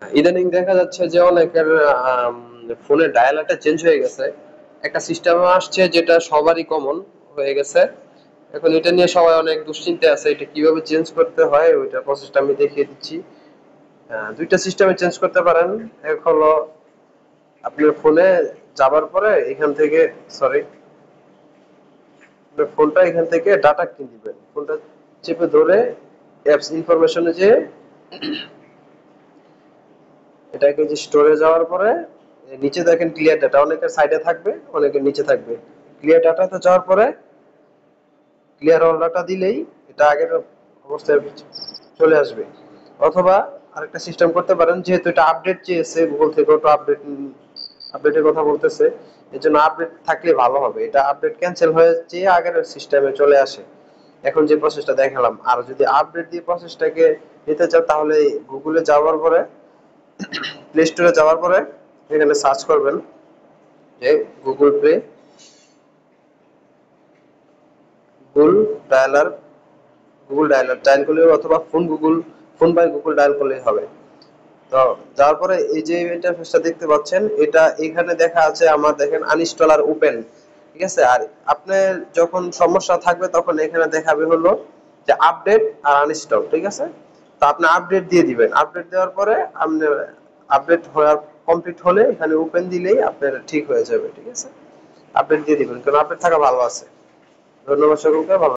ইদানিং দেখা যাচ্ছে যে অনেকের ফোনের ডায়ালারটা চেঞ্জ হয়ে গেছে। একটা সিস্টেম আসছে যেটা সবারই কমন হয়ে গেছে। এখন এটা নিয়ে সবাই অনেক দুশ্চিন্তায় আছে, এটা কিভাবে চেঞ্জ করতে হয় ওইটার প্রসেসটা আমি দেখিয়ে দিচ্ছি। দুইটা সিস্টেমে চেঞ্জ করতে পারেন। এক হলো আপনার ফোনে যাবার পরে এখান থেকে, সরি, আপনার ফোনটা এখান থেকে ডাটা কিনে দিবেন, ফোনটা চেপে ধরে অ্যাপস ইনফরমেশনে যে এটাকে যে স্টোরে যাওয়ার পরে নিচে দেখেন ক্লিয়ার ডাটা, অনেকের সাইডে থাকবে অনেকের নিচে থাকবে। ক্লিয়ার ডাটাতে যাওয়ার পরে ক্লিয়ার অল ডাটা দিলেই এটা আগের অবস্থায় চলে আসবে। অথবা আরেকটা সিস্টেম করতে পারেন, যেহেতু এটা আপডেট চেয়েছে গুগল থেকে, ওটা আপডেটের কথা বলতেছে, এর জন্য আপডেট থাকলে ভালো হবে। এটা আপডেট ক্যান্সেল হয়ে যেয়ে আগের সিস্টেমে চলে আসে এখন যে প্রসেসটা দেখালাম। আর যদি আপডেট দিয়ে প্রসেসটাকে নিতে চান তাহলে গুগলে যাওয়ার পরে, প্লে স্টোরে যাওয়ার পরে এখানে সার্চ করবেন যে Google play, Google dialler, Google dialler dial করলে, অথবা ফোন বাই গুগল ডায়াল করলেই হবে। তো যাওয়ার পরে এই যে ইন্টারফেসটা দেখতে পাচ্ছেন, এটা এখানে দেখা আছে আমার, দেখেন আনইনস্টল আর ওপেন, ঠিক আছে। আর আপনার যখন সমস্যা থাকবে তখন এখানে দেখাবে হলো যে আপডেট আর আনইনস্টল, ঠিক আছে। তো আপনি আপডেট দিয়ে দিবেন, আপডেট দেওয়ার পরে আপনার আপডেট হওয়ার কমপ্লিট হলে এখানে ওপেন দিলেই আপনার ঠিক হয়ে যাবে, ঠিক আছে। আপডেট দিয়ে দিবেন, কারণ আপডেট থাকা ভালো আছে। ধন্যবাদ সকলকে, ভালো